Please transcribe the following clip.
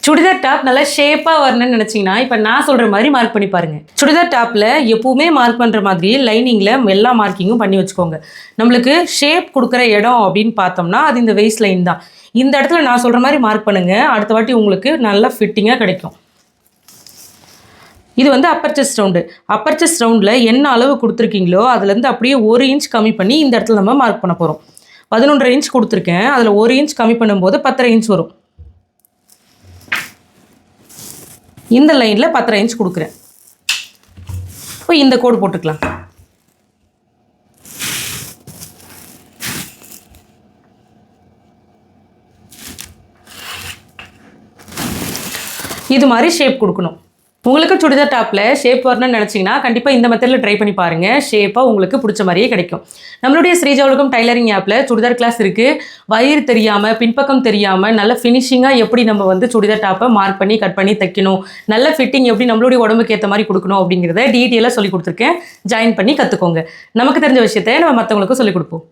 Churidar top நல்லா ஷேப்பாக வரணும்னு நினச்சிங்கன்னா இப்போ நான் சொல்கிற மாதிரி மார்க் பண்ணி பாருங்கள். சுடிதார் டாப்பில் எப்பவுமே மார்க் பண்ணுற மாதிரி லைனிங்கில் எல்லா மார்க்கிங்கும் பண்ணி வச்சுக்கோங்க. நம்மளுக்கு ஷேப் கொடுக்குற இடம் அப்படின்னு பார்த்தோம்னா அது இந்த வெயிஸ்ட் லைன் தான். இந்த இடத்துல நான் சொல்கிற மாதிரி மார்க் பண்ணுங்கள். அடுத்த வாட்டி உங்களுக்கு நல்லா ஃபிட்டிங்காக கிடைக்கும். இது வந்து Appar chest round. Appar chest ரவுண்டில் என்ன அளவு கொடுத்துருக்கீங்களோ அதுலேருந்து அப்படியே 1 இன்ச் கம்மி பண்ணி இந்த இடத்துல நம்ம மார்க் பண்ண போகிறோம். 11.5 இன்ச் கொடுத்துருக்கேன். அதில் 1 இன்ச் கம்மி பண்ணும்போது 10.5 இன்ச் வரும். இந்த லைனில் 10.5 இன்ச் கொடுக்குறேன். இப்போ இந்த கோடு போட்டுக்கலாம். இது மாதிரி ஷேப் கொடுக்கணும். உங்களுக்கு சுடிதார் டாப்பில் ஷேப் வரணும்னு நினச்சிங்கன்னா கண்டிப்பாக இந்த மெத்தடில் ட்ரை பண்ணி பாருங்கள். ஷேப்பாக உங்களுக்கு பிடிச்ச மாதிரியே கிடைக்கும். நம்மளுடைய ஸ்ரீஜா உலகம் டைலரிங் ஆப்பில் சுடிதார் கிளாஸ் இருக்குது. வயிறு தெரியாமல் பின்பக்கம் தெரியாமல் நல்ல ஃபினிஷிங்காக எப்படி நம்ம வந்து சுடிதார் டாப்பை மார்க் பண்ணி கட் பண்ணி தைக்கணும், நல்ல ஃபிட்டிங் எப்படி நம்மளுடைய உடம்புக்கு ஏற்ற மாதிரி கொடுக்கணும் அப்படிங்கிறத டீட்டெயிலாக சொல்லி கொடுத்துருக்கேன். ஜாயின் பண்ணி கற்றுக்கோங்க. நமக்கு தெரிஞ்ச விஷயத்தை நம்ம மற்றவங்களுக்கும் சொல்லிக் கொடுப்போம்.